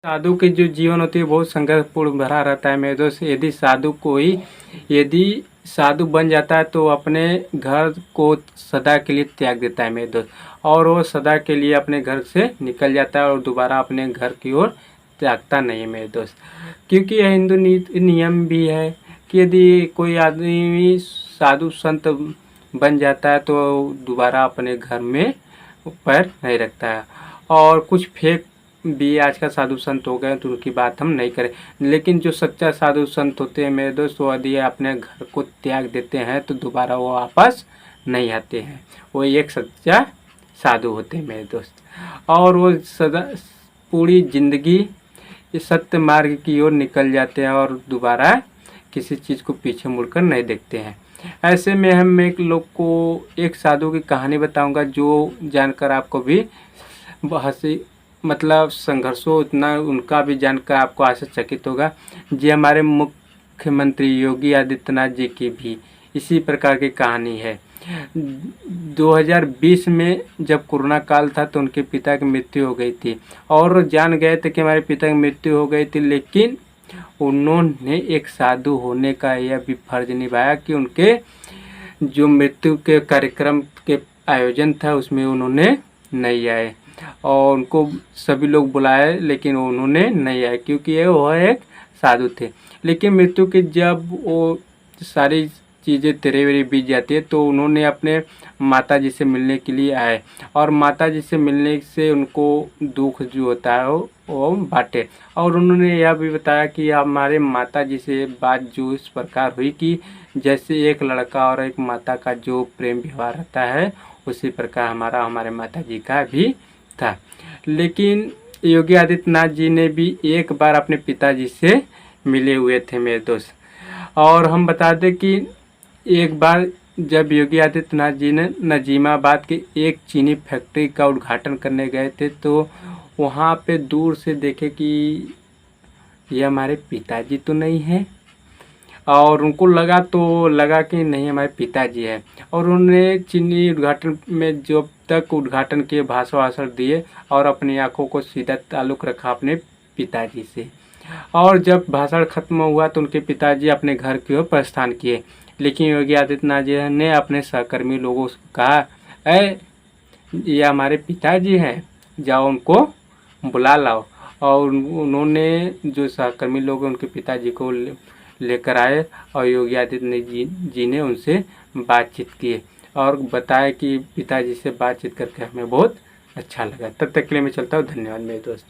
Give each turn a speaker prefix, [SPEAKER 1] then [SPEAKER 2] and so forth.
[SPEAKER 1] साधु की जो जीवन होती है बहुत संघर्षपूर्ण भरा रहता है मेरे दोस्त। यदि साधु बन जाता है तो अपने घर को सदा के लिए त्याग देता है मेरे दोस्त, और वो सदा के लिए अपने घर से निकल जाता है और दोबारा अपने घर की ओर त्यागता नहीं है मेरे दोस्त। क्योंकि यह हिंदू नियम भी है कि यदि कोई आदमी साधु संत बन जाता है तो दोबारा अपने घर में पैर नहीं रखता है। और कुछ फेक भी आजकल साधु संत हो गए तो उनकी बात हम नहीं करें, लेकिन जो सच्चा साधु संत होते हैं मेरे दोस्त, वो यदि अपने घर को त्याग देते हैं तो दोबारा वो वापस नहीं आते हैं। वो एक सच्चा साधु होते हैं मेरे दोस्त, और वो सदा पूरी जिंदगी इस सत्य मार्ग की ओर निकल जाते हैं और दोबारा किसी चीज़ को पीछे मुड़कर नहीं देखते हैं। ऐसे में हम एक लोग को एक साधु की कहानी बताऊंगा जो जानकर आपको भी हंसी मतलब संघर्षों उतना उनका भी जानकर आपको आश्चर्यचकित होगा। जी हमारे मुख्यमंत्री योगी आदित्यनाथ जी की भी इसी प्रकार की कहानी है। 2020 में जब कोरोना काल था तो उनके पिता की मृत्यु हो गई थी, और जान गए थे कि हमारे पिता की मृत्यु हो गई थी, लेकिन उन्होंने एक साधु होने का यह भी फर्ज निभाया कि उनके जो मृत्यु के कार्यक्रम के आयोजन था उसमें उन्होंने नहीं आए, और उनको सभी लोग बुलाए लेकिन उन्होंने नहीं आए क्योंकि वह एक साधु थे। लेकिन मृत्यु की जब वो सारी चीज़ें तेरे वेरे बीत जाती है तो उन्होंने अपने माता जी से मिलने के लिए आए, और माता जी से मिलने से उनको दुख जो होता है वो बांटे। और उन्होंने यह भी बताया कि हमारे माता जी से बात जो इस प्रकार हुई कि जैसे एक लड़का और एक माता का जो प्रेम व्यवहार रहता है उसी प्रकार हमारे माता जी का भी था। लेकिन योगी आदित्यनाथ जी ने भी एक बार अपने पिताजी से मिले हुए थे मेरे दोस्त। और हम बता दें कि एक बार जब योगी आदित्यनाथ जी ने नजीमाबाद के एक चीनी फैक्ट्री का उद्घाटन करने गए थे तो वहाँ पे दूर से देखे कि ये हमारे पिताजी तो नहीं हैं, और उनको लगा कि नहीं हमारे पिताजी है। और उन्होंने चीनी उद्घाटन में जब तक उद्घाटन के भाषण दिए और अपनी आंखों को सीधा ताल्लुक़ रखा अपने पिताजी से। और जब भाषण खत्म हुआ तो उनके पिताजी अपने घर की ओर प्रस्थान किए, लेकिन योगी आदित्यनाथ जी ने अपने सहकर्मी लोगों से कहा, ये हमारे पिताजी हैं, जाओ उनको बुला लाओ। और उन्होंने जो सहकर्मी लोग उनके पिताजी को लेकर आए और योगी आदित्यनाथ जी ने उनसे बातचीत की और बताया कि पिताजी से बातचीत करके हमें बहुत अच्छा लगा। तब तक के लिए मैं चलता हूँ। धन्यवाद मेरे दोस्त।